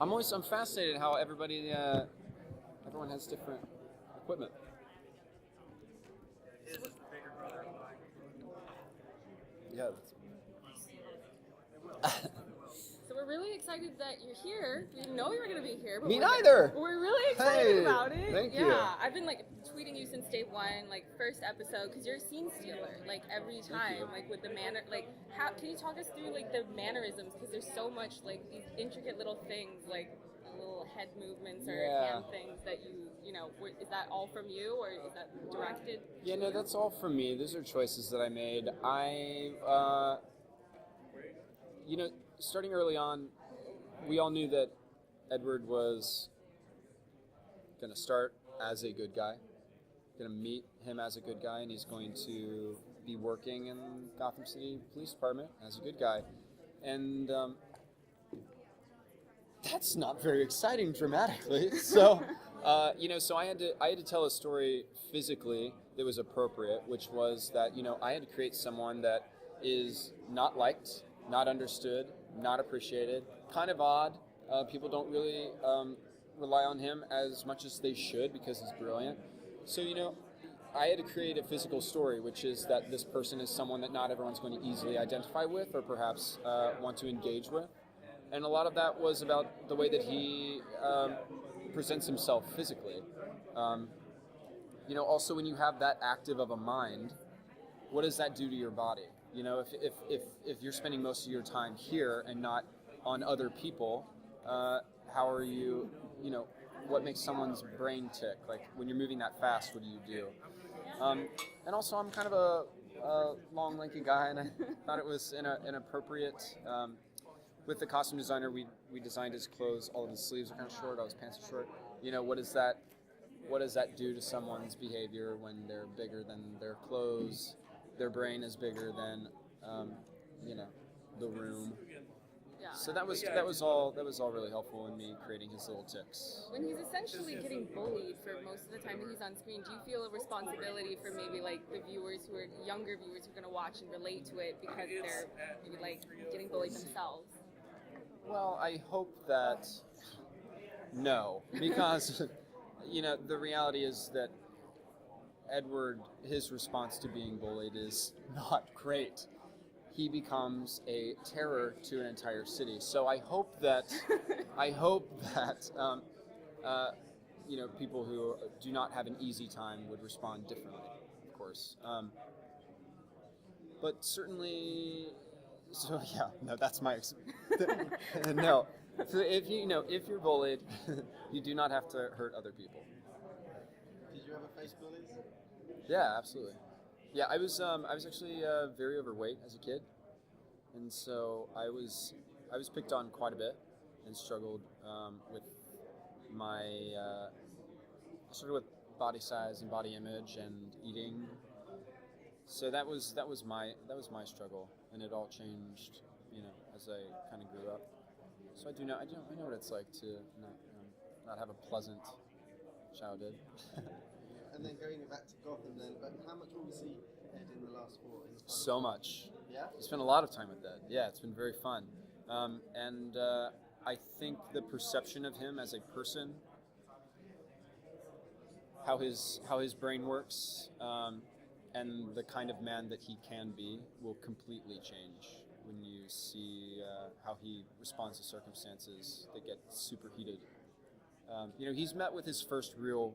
I'm fascinated how everyone has different equipment. His is the bigger brother of mine. Yeah. So we're really excited that you're here. We didn't know you were going to be here. But Me neither. We're really excited Hey, about it. thank yeah. you. I've been tweeting you since day one, first episode, because you're a scene stealer. Every time, with the manner, how can you talk us through the mannerisms? Because there's so much these intricate little things, little head movements or hand things that is that all from you or is that directed? Yeah, no, that's all from me. Those are choices that I made. Starting early on, we all knew that Edward was going to start as a good guy, going to meet him as a good guy, and he's going to be working in Gotham City Police Department as a good guy. And that's not very exciting dramatically. So, so I had to tell a story physically that was appropriate, which was that, I had to create someone that is not liked, not understood, not appreciated, kind of odd. People don't really rely on him as much as they should because he's brilliant. So, I had to create a physical story, which is that this person is someone that not everyone's going to easily identify with or perhaps want to engage with. And a lot of that was about the way that he presents himself physically. Also when you have that active of a mind, what does that do to your body? If you're spending most of your time here and not on other people, how are you, what makes someone's brain tick? When you're moving that fast, what do you do? And also I'm kind of a long, lanky guy, and I thought it was an appropriate, with the costume designer, we designed his clothes, all of his sleeves are kind of short, all his pants are short. What does that do to someone's behavior when they're bigger than their clothes? Their brain is bigger than, the room. Yeah. So that was all really helpful in me creating his little tics. When he's essentially getting bullied for most of the time that he's on screen, do you feel a responsibility for maybe the viewers who are younger viewers who are going to watch and relate to it because they're maybe getting bullied themselves? Well, I hope that no, because the reality is that Edward, his response to being bullied is not great. He becomes a terror to an entire city. So I hope that people who do not have an easy time would respond differently, of course. But certainly, so yeah, no, that's my no. So if you're bullied, you do not have to hurt other people. Did you ever face bullies? Yeah, absolutely. Yeah, I was actually very overweight as a kid, and so I was picked on quite a bit and struggled with body size and body image and eating. So that was my struggle, and it all changed, as I kind of grew up. So I know what it's like to not have a pleasant childhood. And then going back to Gotham then, but how much will we see Ed in the last 4? So much. Yeah? I spent a lot of time with Ed. Yeah, it's been very fun. And I think the perception of him as a person, how his brain works, and the kind of man that he can be will completely change when you see how he responds to circumstances that get super heated. He's met with his first real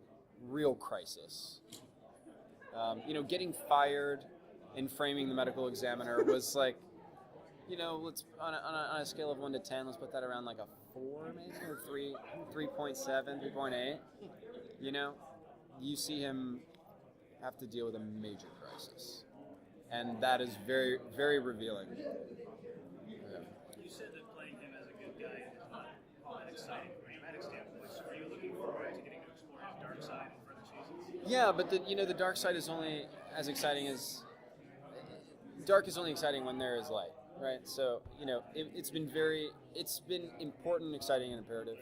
crisis. Getting fired and framing the medical examiner was let's on a scale of 1 to 10, let's put that around a 4 maybe, or 3.7, 3.8. You see him have to deal with a major crisis, and that is very, very revealing. You said that playing him as a good guy is not all that exciting from a dramatic standpoint. So are you looking forward to getting to explore his dark side in further seasons? Yeah, but the dark side is only as exciting as dark is only exciting when there is light, right? So it's been important, exciting, and imperative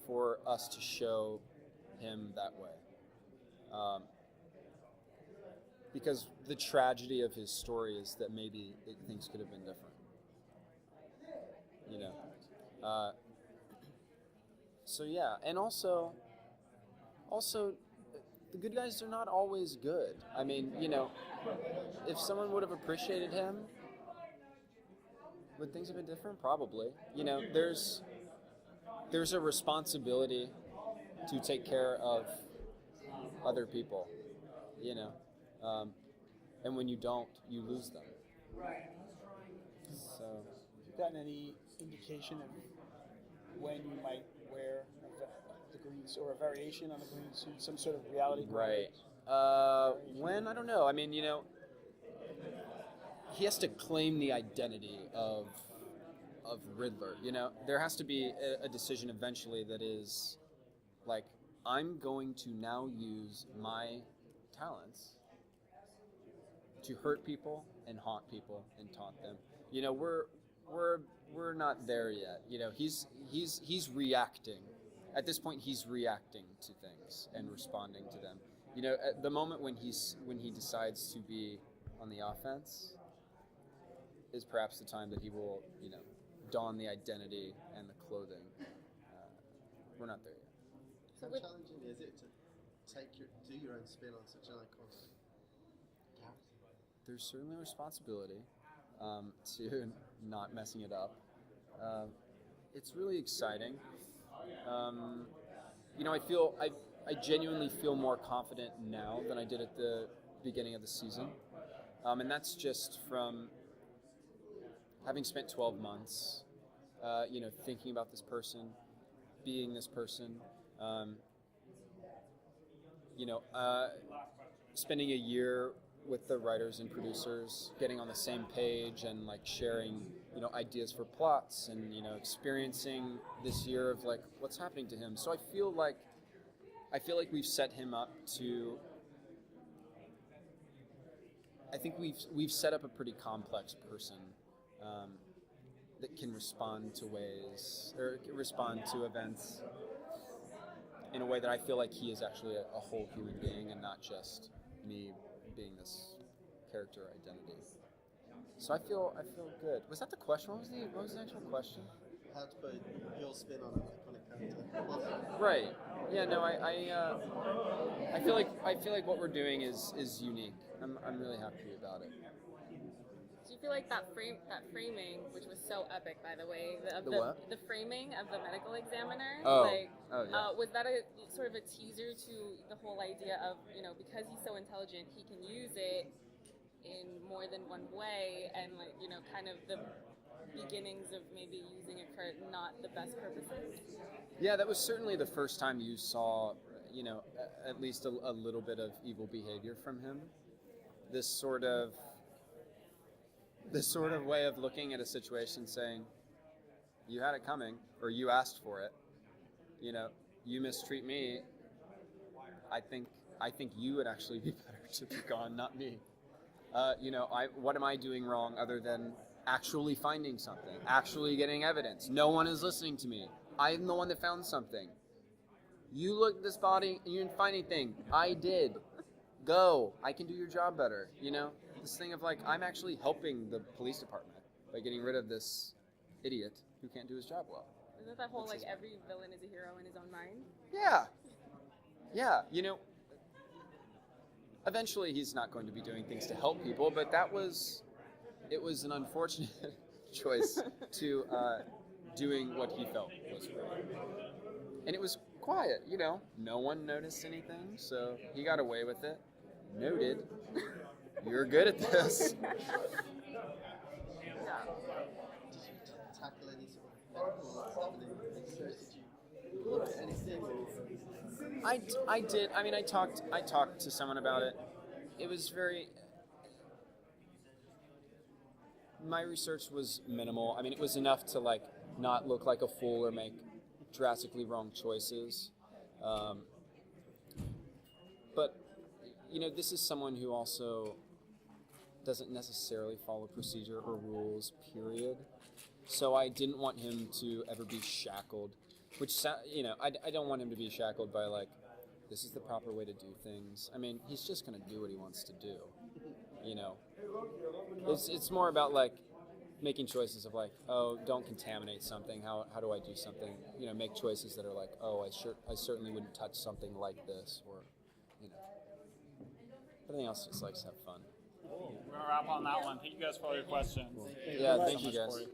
for us to show him that way, because the tragedy of his story is that maybe things could have been different. So yeah, and also the good guys are not always good. I mean, if someone would have appreciated him, would things have been different? Probably. There's a responsibility to take care of other people, you know, and when you don't, you lose them. So, Have you gotten any indication of when you might wear the green suit or a variation on the green suit, some sort of reality? right. When? I don't know. I mean, he has to claim the identity of Riddler. There has to be a decision eventually that is like, I'm going to now use my talents to hurt people and haunt people and taunt them. We're not there yet. He's reacting. At this point, he's reacting to things and responding to them. At the moment when he decides to be on the offense is perhaps the time that he will, don the identity and the clothing. We're not there yet. How challenging is it to do your own spin on such an iconic character? There's certainly a responsibility to not messing it up. It's really exciting. I genuinely feel more confident now than I did at the beginning of the season, and that's just from having spent 12 months, thinking about this person, being this person, spending a year with the writers and producers, getting on the same page and like sharing, ideas for plots and, experiencing this year of like what's happening to him. So I feel like we've set him up to. I think we've set up a pretty complex person that can respond to events in a way that I feel like he is actually a whole human being and not just me being this character identity. So I feel good. Was that the question? What was the actual question? How to put your spin on an iconic character? Right. Yeah. No. I feel like what we're doing is unique. I'm really happy about it. Do you feel like that framing, which was so epic, by the way, what? the framing of the medical examiner, yeah. was that a sort of a teaser to the whole idea of, because he's so intelligent, he can use it in more than one way, and kind of the beginnings of maybe using it for not the best purposes? Yeah, that was certainly the first time you saw, at least a little bit of evil behavior from him. This sort of way of looking at a situation, saying, you had it coming, or you asked for it, you mistreat me, I think you would actually be better to be gone, not me. What am I doing wrong other than actually finding something, actually getting evidence? No one is listening to me. I'm the one that found something. You looked at this body and you didn't find anything. I did. Go. I can do your job better. This thing of like, I'm actually helping the police department by getting rid of this idiot who can't do his job well. Isn't that whole every villain is a hero in his own mind? Yeah. Eventually he's not going to be doing things to help people, but it was an unfortunate choice to doing what he felt was right. And it was quiet, no one noticed anything, so he got away with it. Noted. You're good at this. Did you tackle any sort of medical stuff in the research? Did you look at anything? I did. I mean, I talked to someone about it. It was my research was minimal. I mean, it was enough to like not look like a fool or make drastically wrong choices. But this is someone who also doesn't necessarily follow procedure or rules, period. So I didn't want him to ever be shackled, which, I don't want him to be shackled by like, this is the proper way to do things. I mean, he's just going to do what he wants to do, It's more about like, making choices of like, oh, don't contaminate something. How do I do something? Make choices that are like, oh, I certainly wouldn't touch something like this, or everything else just likes to have fun. We're gonna wrap on that one. Thank you guys for all your questions. Yeah, thank you guys. Corey.